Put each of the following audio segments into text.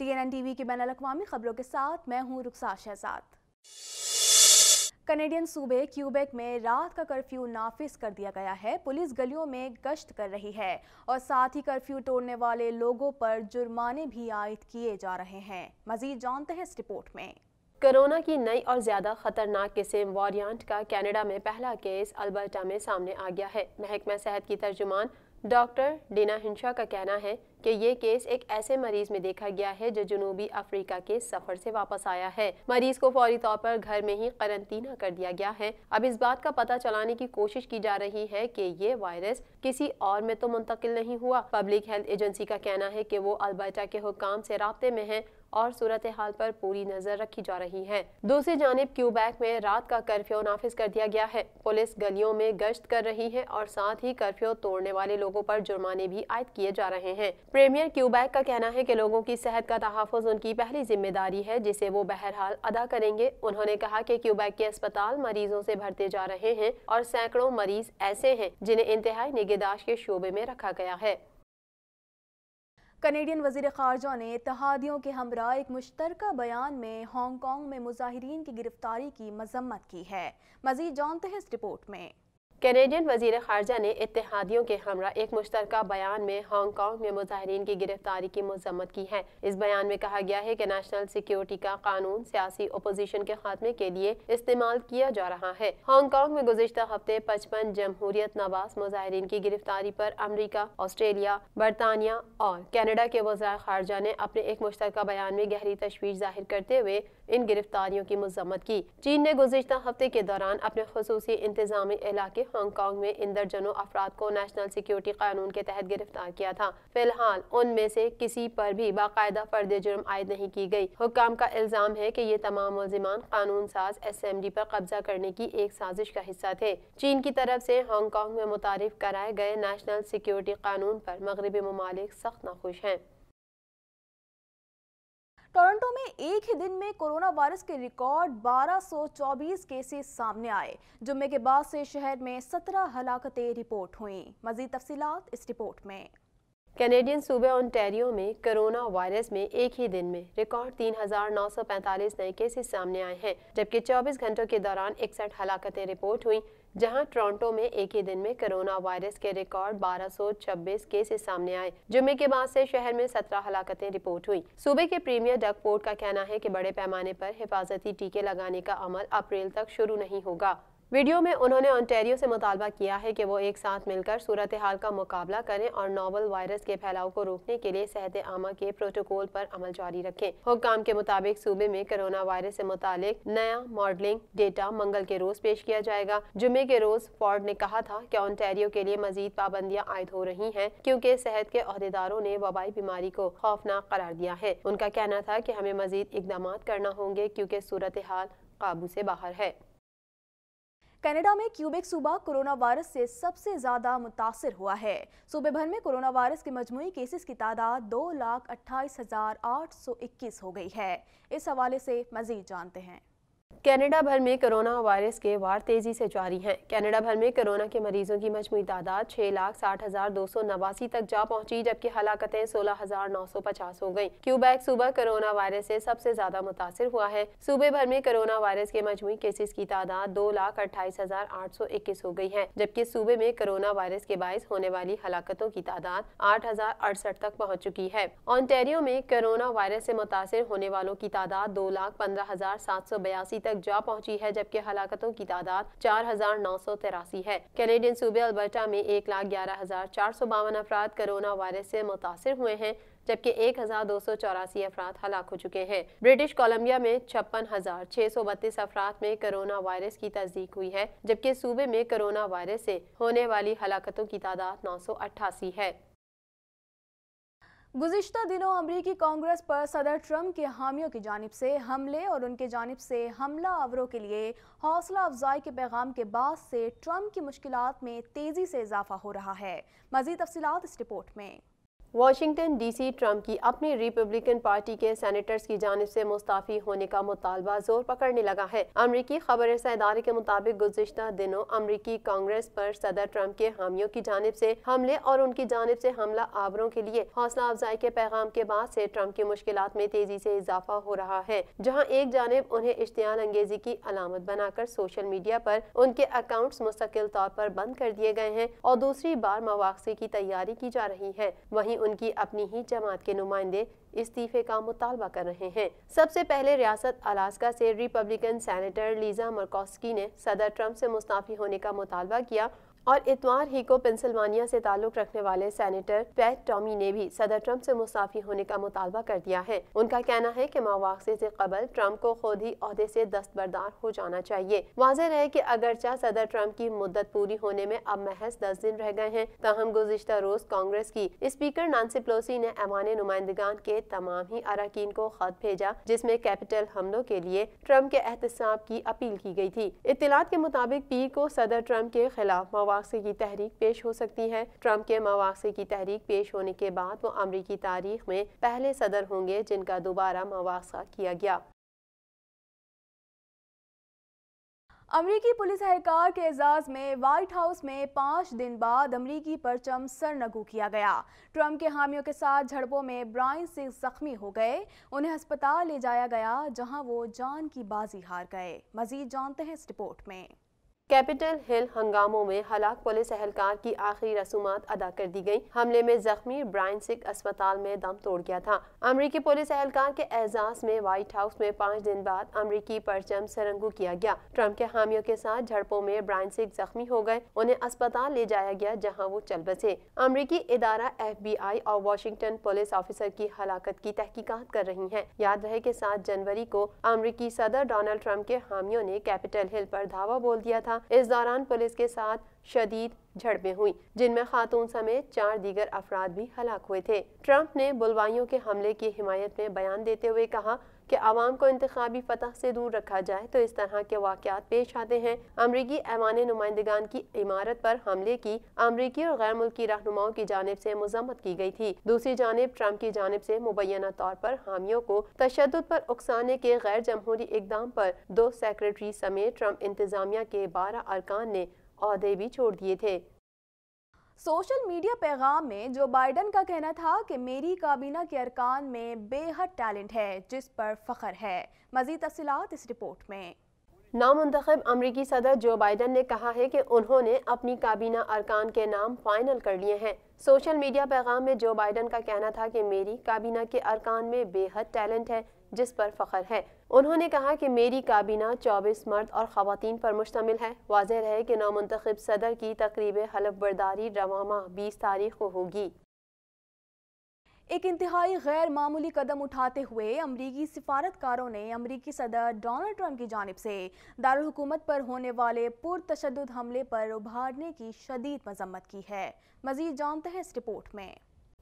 CNN TV की बैनुल अक़वामी खबरों के साथ मैं हूँ रुखसार शहजाद। कनेडियन सूबे क्यूबेक में रात का कर्फ्यू नाफिज कर दिया गया है। पुलिस गलियों में गश्त कर रही है और साथ ही कर्फ्यू तोड़ने वाले लोगों पर जुर्माने भी आयद किए जा रहे हैं। मजीद जानते हैं इस रिपोर्ट में। कोरोना की नई और ज़्यादा खतरनाक किस्म वेरिएंट का कनाडा में पहला केस अल्बर्टा में सामने आ गया है। महकमा सेहत की तर्जुमान डॉक्टर डिना हिंशा का कहना है कि ये केस एक ऐसे मरीज में देखा गया है जो जनूबी अफ्रीका के सफर से वापस आया है। मरीज को फौरी तौर पर घर में ही क्वारंटीना कर दिया गया है। अब इस बात का पता चलाने की कोशिश की जा रही है कि ये वायरस किसी और में तो मुंतकिल नहीं हुआ। पब्लिक हेल्थ एजेंसी का कहना है कि वो अल्बर्टा के हुक्काम से राब्ते में है और सूरत हाल पर पूरी नजर रखी जा रही है। दूसरी जानिब क्यूबेक में रात का कर्फ्यू नाफिज कर दिया गया है। पुलिस गलियों में गश्त कर रही है और साथ ही कर्फ्यू तोड़ने वाले लोगों पर जुर्माने भी आयद किए जा रहे हैं। प्रीमियर क्यूबेक का कहना है कि लोगों की सेहत का तहफ़्फ़ुज़ उनकी पहली जिम्मेदारी है, जिसे वो बहरहाल अदा करेंगे। उन्होंने कहा कि क्यूबेक के अस्पताल मरीजों से भरते जा रहे हैं और सैकड़ों मरीज ऐसे हैं जिन्हें इंतहाई निगहदाश्त के शोबे में रखा गया है। कनेडियन वज़ीर ख़ारजा ने इत्तेहादियों के हमरा एक मुश्तरका बयान में हांगकांग में मुजाहिरीन की गिरफ्तारी की मज़म्मत की है। मज़ीद जानते हैं इस रिपोर्ट में। कैनेडियन वज़ीर ख़ारजा ने इत्तेहादियों के हमरा एक मुश्तरका बयान में हांगकांग में मुजाहिरीन की गिरफ्तारी की मज़म्मत की है। इस बयान में कहा गया है कि नेशनल सिक्योरिटी का कानून सियासी अपोजिशन के खात्मे के लिए इस्तेमाल किया जा रहा है। हांगकांग में गुज़िश्ता हफ्ते 55 जमहूरियत नवाज मुजाहिरीन की गिरफ्तारी पर अमरीका, ऑस्ट्रेलिया, बरतानिया और कनाडा के वज़ीर ख़ारजा ने अपने एक मुश्तरका बयान में गहरी तशवीश जाहिर करते हुए इन गिरफ्तारियों की मज़म्मत की। चीन ने गुज़िश्ता हफ्ते के दौरान अपने ख़ुसूसी इंतज़ामी इलाके हांगकांग में इन दर्जनों अफराद को नेशनल सिक्योरिटी कानून के तहत गिरफ्तार किया था। फिलहाल उनमें से किसी पर भी बाकायदा फर्द जुर्म आयद नहीं की गई। हुक्काम का इल्ज़ाम है कि ये तमाम मुल्ज़िमान कानून साज असेंबली पर कब्जा करने की एक साजिश का हिस्सा थे। चीन की तरफ से हांगकांग में मुतारिफ कराए गए नेशनल सिक्योरिटी कानून पर मगरबी ममालिक सख्त नाखुश हैं। टोरंटो में एक ही दिन में कोरोना वायरस के रिकॉर्ड 1224 केसेस सामने आए। जुम्मे के बाद से शहर में 17 हलाकतें रिपोर्ट हुईं। मज़ीद तफसीलात इस रिपोर्ट में। कैनेडियन सूबे ओंटारियो में कोरोना वायरस में एक ही दिन में रिकॉर्ड 3945 नए केसेस सामने आए हैं, जबकि 24 घंटों के दौरान 61 हलाकतें रिपोर्ट हुई। जहां टोरंटो में एक ही दिन में कोरोना वायरस के रिकॉर्ड 1226 केसेस सामने आए। जुम्मे के बाद से शहर में 17 हलाकतें रिपोर्ट हुई। सूबे के प्रीमियर डग फोर्ड का कहना है कि बड़े पैमाने पर हिफाजती टीके लगाने का अमल अप्रैल तक शुरू नहीं होगा। वीडियो में उन्होंने ओंटारियो से मुतालबा किया है कि वो एक साथ मिलकर सूरत हाल का मुकाबला करें और नोवल वायरस के फैलाव को रोकने के लिए सेहत आमा के प्रोटोकॉल पर अमल जारी रखें। हुक्काम के मुताबिक सूबे में कोरोना वायरस से मुतालिक नया मॉडलिंग डेटा मंगल के रोज पेश किया जाएगा। जुम्मे के रोज फोर्ड ने कहा था कि ओंटारियो के लिए मजीद पाबंदियां आयद हो रही हैं क्योंकि सेहत के अहदेदारों ने वबाई बीमारी को खौफनाक करार दिया है। उनका कहना था कि हमें मजीद इकदाम करना होंगे क्योंकि सूरत हाल काबू से बाहर है। कनाडा में क्यूबेक सूबा कोरोना वायरस से सबसे ज्यादा मुतासिर हुआ है। सूबे भर में कोरोना वायरस के मजमूई केसेस की तादाद 2,28,821 हो गई है। इस हवाले से मजीद जानते हैं। कनाडा भर में कोरोना वायरस के वार तेजी से जारी हैं। कनाडा भर में कोरोना के मरीजों की मजमूई तादाद 6,60,289 तक जा पहुंची, जबकि हलाकतें 16,950 हो गई। क्यूबेक सूबा कोरोना वायरस से सबसे ज्यादा मुतासिर हुआ है। सूबे भर में कोरोना वायरस के मजमूई केसेस की तादाद 2,28,821 हो गई है, जबकि सूबे में कोरोना वायरस के बायस होने वाली हलाकतों की तादाद 8,068 तक पहुँच चुकी है। ओंटारियो में कोरोना वायरस से मुतासिर होने वालों की तादाद 2,15,782 तक जा पहुंची है, जबकि हलाकतों की तादाद 4,983 है। कैनेडियन सूबे अल्बर्टा में 1,11,452 अफराद कोरोना वायरस से मुतासिर हुए हैं, जबकि 1,284 अफराद हलाक हो चुके हैं। ब्रिटिश कोलंबिया में 56,632 अफराद में कोरोना वायरस की तस्दीक हुई है, जबकि सूबे में कोरोना वायरस से होने वाली हलाकतों की तादाद 988 है। गुज़िश्ता दिनों अमरीकी कांग्रेस पर सदर ट्रंप के हामियों की जानिब से हमले और उनके जानिब से हमला आवरों के लिए हौसला अफजाई के पैगाम के बाद से ट्रंप की मुश्किलात में तेजी से इजाफा हो रहा है। मज़ीद तफसीलात इस रिपोर्ट में। واشنگٹن ڈی سی ٹرمپ کی اپنی ریپبلکن پارٹی کے سینیٹرز کی جانب سے مستعفی ہونے کا مطالبہ زور پکڑنے لگا ہے۔ امریکی خبر رساں ادارے کے مطابق گزشتہ دنوں امریکی کانگریس پر صدر ٹرمپ کے حامیوں کی جانب سے حملے اور ان کی جانب سے حملہ آوروں کے لیے حوصلہ افزائی کے پیغام کے بعد سے ٹرمپ کی مشکلات میں تیزی سے اضافہ ہو رہا ہے، جہاں ایک جانب انہیں اشتعال انگیزی کی علامت بنا کر سوشل میڈیا پر ان کے اکاؤنٹس مستقل طور پر بند کر دیے گئے ہیں اور دوسری بار مواخذے کی تیاری کی جا رہی ہے، وہیں ان کی اپنی ہی جماعت کے نمائندے استعفے کا مطالبہ کر رہے ہیں۔ سب سے پہلے ریاست الاسکا سے ریپبلکن سینیٹر لیزا مرکوسکی نے صدر ٹرمپ سے مستعفی ہونے کا مطالبہ کیا اور اتوار ہی کو پنسلوانیا سے تعلق رکھنے والے سینیٹر پیٹ ٹامی نے بھی صدر ٹرمپ سے مستعفی ہونے کا مطالبہ کر دیا ہے۔ ان کا کہنا ہے کہ مواخذے سے قبل ٹرمپ کو خود ہی عہدے سے دستبردار ہو جانا چاہیے۔ واضح رہے کہ اگرچہ صدر ٹرمپ کی مدت پوری ہونے میں اب محض 10 دن رہ گئے ہیں، تاہم گزشتہ روز کانگریس کی اسپیکر نانسی پیلوسی نے ایوان نمائندگان کے تمام ہی اراکین کو خط بھیجا جس میں کیپٹل حملوں کے لیے ٹرمپ کے احتساب کی اپیل کی گئی تھی۔ اطلاعات کے مطابق پیر کو صدر ٹرمپ کے خلاف مواخذے کی تحریک پیش ہو سکتی ہے۔ ٹرمپ کے مواخذے کی تحریک پیش ہونے کے بعد وہ امریکی تاریخ میں پہلے صدر ہوں گے جن کا دوبارہ مواخذہ کیا گیا۔ امریکی پولیس اہلکار کے اعزاز میں وائٹ ہاؤس میں 5 دن بعد امریکی پرچم سرنگو کیا گیا۔ ٹرمپ کے حامیوں کے ساتھ جھڑپوں میں برائن سنگھ زخمی ہو گئے، انہیں ہسپتال لے جایا گیا جہاں وہ جان کی بازی ہار گئے۔ مزید جانتے ہیں اس رپورٹ میں۔ کیپٹل ہل ہنگاموں میں ہلاک پولیس اہلکار کی آخری رسومات ادا کر دی گئی۔ حملے میں زخمی برائن سنگھ اسپتال میں دم توڑ گیا تھا۔ امریکی پولیس اہلکار کے اعزاز میں وائٹ ہاؤس میں 5 دن بعد امریکی پرچم سرنگو کیا گیا۔ ٹرمپ کے حامیوں کے ساتھ جھڑپوں میں برائن سنگھ زخمی ہو گئے، انہیں اسپتال لے جایا گیا جہاں وہ چل بسے۔ امریکی ادارہ FBI اور واشنگٹن پولیس آفیسر کی ہلاکت کی تحقیقات کر رہی ہیں۔ یاد رہے کہ 7 جنوری کو امریکی صدر ڈونلڈ ٹرمپ کے حامیوں نے کیپٹل ہل پر دھاوا بول دیا تھا۔ اس دوران پولیس کے ساتھ شدید جھڑپیں ہوئیں جن میں خاتون سمیت 4 دیگر افراد بھی ہلاک ہوئے تھے۔ ٹرمپ نے بلوائیوں کے حملے کی حمایت میں بیان دیتے ہوئے کہا کہ عوام کو انتخابی فتح سے دور رکھا جائے تو اس طرح کے واقعات پیش آتے ہیں۔ امریکی ایوان نمائندگان کی عمارت پر حملے کی امریکی اور غیر ملکی رہنماؤں کی جانب سے مذمت کی گئی تھی۔ دوسری جانب ٹرمپ کی جانب سے مبینہ طور پر حامیوں کو تشدد پر اکسانے کے غیر جمہوری اقدام پر 2 سیکرٹری سمیت ٹرمپ انتظامیہ کے 12 ارکان نے عہدے بھی چھوڑ دیے تھے۔ سوشل میڈیا پیغام میں جو بائیڈن کا کہنا تھا کہ میری کابینہ کے ارکان میں بے حد ٹیلنٹ ہے جس پر فخر ہے۔ مزید تفصیلات اس رپورٹ میں۔ نامنتخب امریکی صدر جو بائیڈن نے کہا ہے کہ انہوں نے اپنی کابینہ ارکان کے نام فائنل کر لیے ہیں۔ سوشل میڈیا پیغام میں جو بائیڈن کا کہنا تھا کہ میری کابینہ کے ارکان میں بے حد ٹیلنٹ ہے جس پر فخر ہے۔ انہوں نے کہا کہ میری کابینہ 24 مرد اور خواتین پر مشتمل ہے۔ واضح رہے کہ نامنتخب صدر کی تقریب حلف برداری رواں ماہ 20 تاریخ کو ہوگی۔ ایک انتہائی غیر معمولی قدم اٹھاتے ہوئے امریکی سفارتکاروں نے امریکی صدر ڈونلڈ ٹرمپ کی جانب سے دارالحکومت پر ہونے والے پرتشدد حملے پر ابھارنے کی شدید مذمت کی ہے۔ مزید جانتے ہیں اس رپورٹ میں۔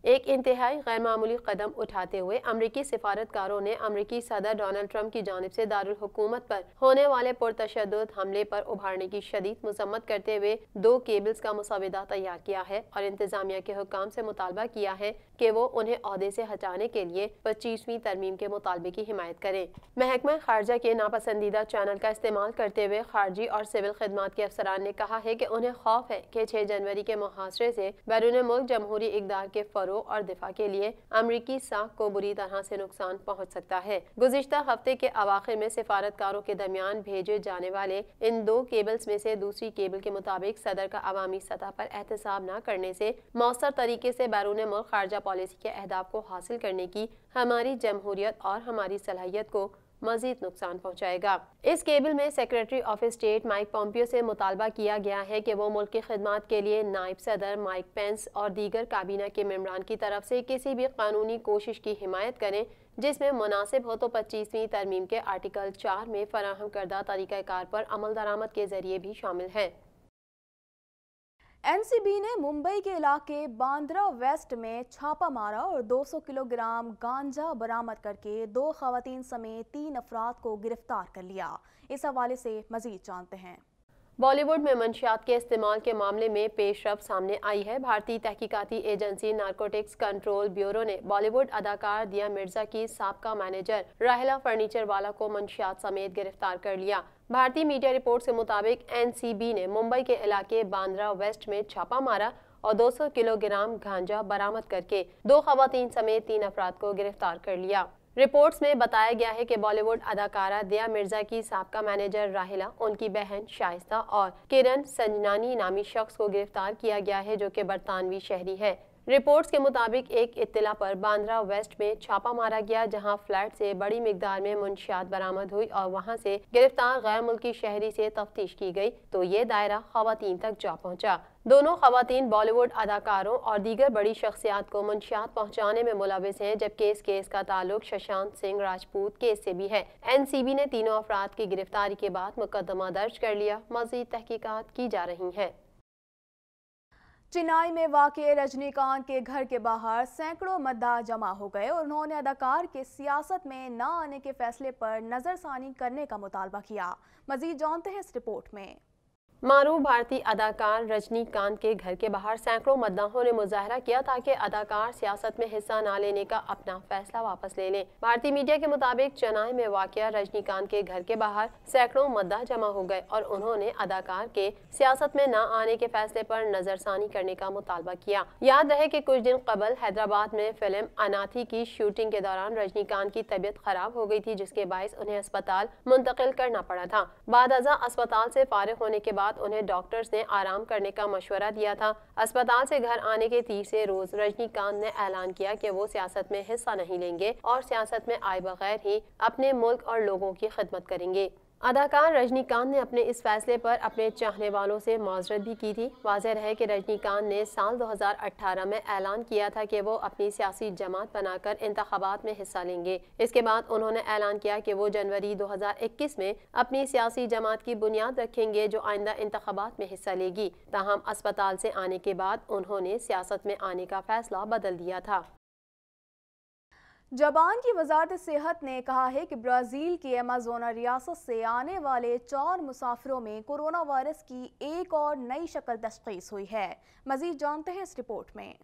ایک انتہائی غیر معمولی قدم اٹھاتے ہوئے امریکی سفارتکاروں نے امریکی صدر ڈونلڈ ٹرمپ کی جانب سے دارالحکومت پر ہونے والے پرتشدد حملے پر ابھارنے کی شدید مذمت کرتے ہوئے 2 کیبلز کا مسودہ تیار کیا ہے اور انتظامیہ کے حکام سے مطالبہ کیا ہے کہ وہ انہیں عہدے سے ہٹانے کے لیے 25ویں ترمیم کے مطالبے کی حمایت کریں۔ محکمہ خارجہ کے ناپسندیدہ چینل کا استعمال کرتے ہوئے خارجی اور سول خدمات کے افسران نے کہا ہے کہ انہیں خوف ہے کہ 6 جنوری کے محاصرے سے بیرون ملک جمہوری اقدار کے فروغ اور دفاع کے لیے امریکی ساکھ کو بری طرح سے نقصان پہنچ سکتا ہے۔ گزشتہ ہفتے کے اواخر میں سفارتکاروں کے درمیان بھیجے جانے والے ان 2 کیبلز میں سے دوسری کیبل کے مطابق صدر کا عوامی سطح پر احتساب نہ کرنے سے مؤثر طریقے سے بیرون ملک خارجہ پالیسی کے اہداف کو حاصل کرنے کی ہماری جمہوریت اور ہماری صلاحیت کو مزید نقصان پہنچائے گا۔ اس کیبل میں secretary of state mic Pompeo سے مطالبہ کیا گیا ہے کہ وہ ملک کی خدمات کے لیے نائب صدر مائک پینس اور دیگر کابینہ کے ممبران کی طرف سے کسی بھی قانونی کوشش کی حمایت کریں جس میں مناسب ہو تو 25ویں ترمیم کے آرٹیکل 4 میں فراہم کردہ طریقہ کار پر عمل درآمد کے ذریعے بھی شامل ہے۔ NCB نے ممبئی کے علاقے باندرا ویسٹ میں چھاپہ مارا اور 200 کلو گرام گانجا برآمد کر کے 2 خواتین سمیت 3 افراد کو گرفتار کر لیا۔ اس حوالے سے مزید جانتے ہیں۔ बॉलीवुड में मंशियात के इस्तेमाल के मामले में पेशरफ्त सामने आई है। भारतीय तहकीकाती एजेंसी नारकोटिक्स कंट्रोल ब्यूरो ने बॉलीवुड अदाकार दिया मिर्जा की साबका मैनेजर राहिला फर्नीचर वाला को मंशियात समेत गिरफ्तार कर लिया। भारतीय मीडिया रिपोर्ट के मुताबिक एनसीबी ने मुंबई के इलाके बांद्रा वेस्ट में छापा मारा और 200 किलोग्राम गांजा बरामद करके 2 खवातीन समेत 3 अफराद को गिरफ्तार कर लिया। रिपोर्ट्स में बताया गया है कि बॉलीवुड अदाकारा दिया मिर्जा की साबका मैनेजर राहिला, उनकी बहन शाइस्ता और किरण संजनानी नामी शख्स को गिरफ्तार किया गया है, जो कि बरतानवी शहरी है। रिपोर्ट्स के मुताबिक एक इत्तला पर बांद्रा वेस्ट में छापा मारा गया, जहां फ्लैट से बड़ी मिकदार में मुंशियात बरामद हुई और वहां से गिरफ्तार गैर मुल्की शहरी से तफ्तीश की गई तो ये दायरा खवातीन तक जा पहुंचा। दोनों खवातीन बॉलीवुड अदाकारों और दीगर बड़ी शख्सियात को मुंशियात पहुंचाने में मुलविस हैं, जबकि इस केस का ताल्लुक शशांक सिंह राजपूत केस से भी है। एनसीबी ने तीनों अफराद की गिरफ्तारी के बाद मुकदमा दर्ज कर लिया। मज़ीद तहकीकात की जा रही हैं। चेन्नई में वाक़े रजनीकांत के घर के बाहर सैकड़ों मद्दाह जमा हो गए और उन्होंने अदाकार के सियासत में न आने के फैसले पर नज़रसानी करने का मुतालबा किया। मज़ीद जानते हैं इस रिपोर्ट में। मारूफ भारतीय अदाकार रजनीकांत के घर के बाहर सैकड़ों मद्दाहों ने मुजाहरा किया ताकि अदाकार सियासत में हिस्सा न लेने का अपना फैसला वापस ले लें। भारतीय मीडिया के मुताबिक चेन्नई में वाक़या रजनीकांत के घर के बाहर सैकड़ों मद्दाह जमा हो गए और उन्होंने अदाकार के सियासत में न आने के फैसले पर नजरसानी करने का मुतालबा किया। याद रहे कि कुछ दिन कबल हैदराबाद में फिल्म अनाथी की शूटिंग के दौरान रजनीकांत की तबीयत खराब हो गई थी, जिसके बायस उन्हें अस्पताल मुंतकिल करना पड़ा था। बाद अज़ा अस्पताल से फारिग होने के बाद उन्हें डॉक्टर्स ने आराम करने का मशवरा दिया था। अस्पताल से घर आने के तीसरे रोज रजनीकांत ने ऐलान किया कि वो सियासत में हिस्सा नहीं लेंगे और सियासत में आए बगैर ही अपने मुल्क और लोगों की खिदमत करेंगे। अदाकार रजनीकांत ने अपने इस फैसले पर अपने चाहने वालों से माजरत भी की थी। वाज़ेह है कि रजनीकांत ने साल 2018 में ऐलान किया था कि वो अपनी सियासी जमात बनाकर इंतखाबात में हिस्सा लेंगे। इसके बाद उन्होंने ऐलान किया कि वो जनवरी 2021 में अपनी सियासी जमात की बुनियाद रखेंगे, जो आइंदा इंतखाबात में हिस्सा लेगी। ताहम अस्पताल से आने के बाद उन्होंने सियासत में आने का फैसला बदल दिया था। जापान की वजारत सेहत ने कहा है कि ब्राज़ील की अमेज़ोना रियासत से आने वाले 4 मुसाफिरों में कोरोना वायरस की एक और नई शक्ल तशख़ीस हुई है। मज़ीद जानते हैं इस रिपोर्ट में।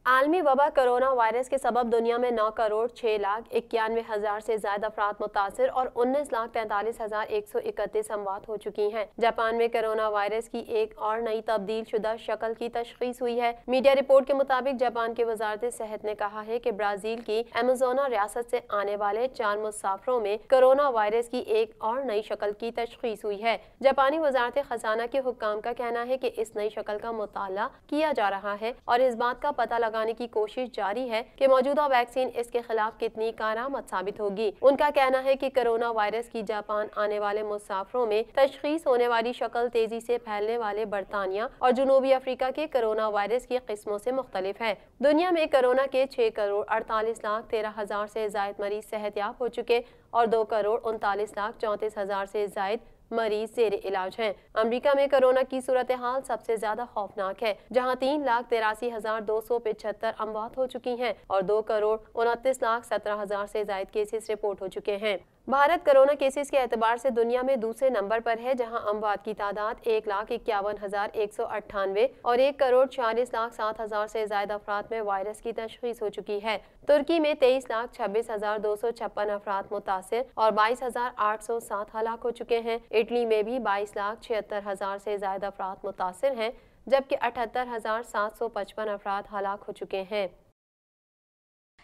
आलमी वबा कोरोना वायरस के सबब दुनिया में 9,06,91,000 से ज्यादा अफराद मुतासिर और 19,43,131 अमवात हो चुकी हैं। जापान में कोरोना वायरस की एक और नई तब्दील शुदा शक्ल की तशख़ीस हुई है। मीडिया रिपोर्ट के मुताबिक जापान की वजारत सेहत ने कहा है कि ब्राज़ील की अमेज़ोना रियासत से आने वाले 4 मुसाफिरों में कोरोना वायरस की एक और नई शक्ल की तशख़ीस हुई है। जापानी वजारत खजाना के हुक्काम का कहना है कि इस नई शक्ल का मुताला किया जा रहा है और इस बात का पता लगाने की कोशिश जारी है कि मौजूदा वैक्सीन इसके खिलाफ कितनी कारआमद साबित होगी। उनका कहना है कि कोरोना वायरस की जापान आने वाले मुसाफिरों में तशख़ीस होने वाली शक्ल तेजी से फैलने वाले बरतानिया और जनूबी अफ्रीका के कोरोना वायरस की किस्मों से मुख्तलिफ है। दुनिया में कोरोना के 6,48,13,000 से ज्यादा मरीज सेहतयाब हो चुके और 2,39,34,000 से ज्यादा मरीज जेर इलाज हैं। अमेरिका में कोरोना की सूरत हाल सबसे ज्यादा खौफनाक है, जहां 3,83,275 अमवात हो चुकी हैं और 2,29,17,000 से ज्यादा केसेस रिपोर्ट हो चुके हैं। भारत कोरोना केसेस के एतबार से दुनिया में दूसरे नंबर पर है, जहां अमवात की तादाद 1,51,198 और 1,40,07,000 से ज्यादा अफराद में वायरस की तशख़ीस हो चुकी है। तुर्की में 23,26,256 अफराद मुतासिर और 22,807 हलाक हो चुके हैं। इटली में भी 22,76,000 से ज्यादा अफराद मुतासिर हैं, जबकि 78,755 अफराद हलाक हो चुके हैं।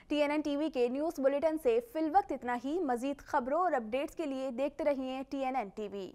TNN टीवी के न्यूज़ बुलेटिन से फिलवक्त इतना ही। मज़ीद खबरों और अपडेट्स के लिए देखते रहिए TNN टीवी।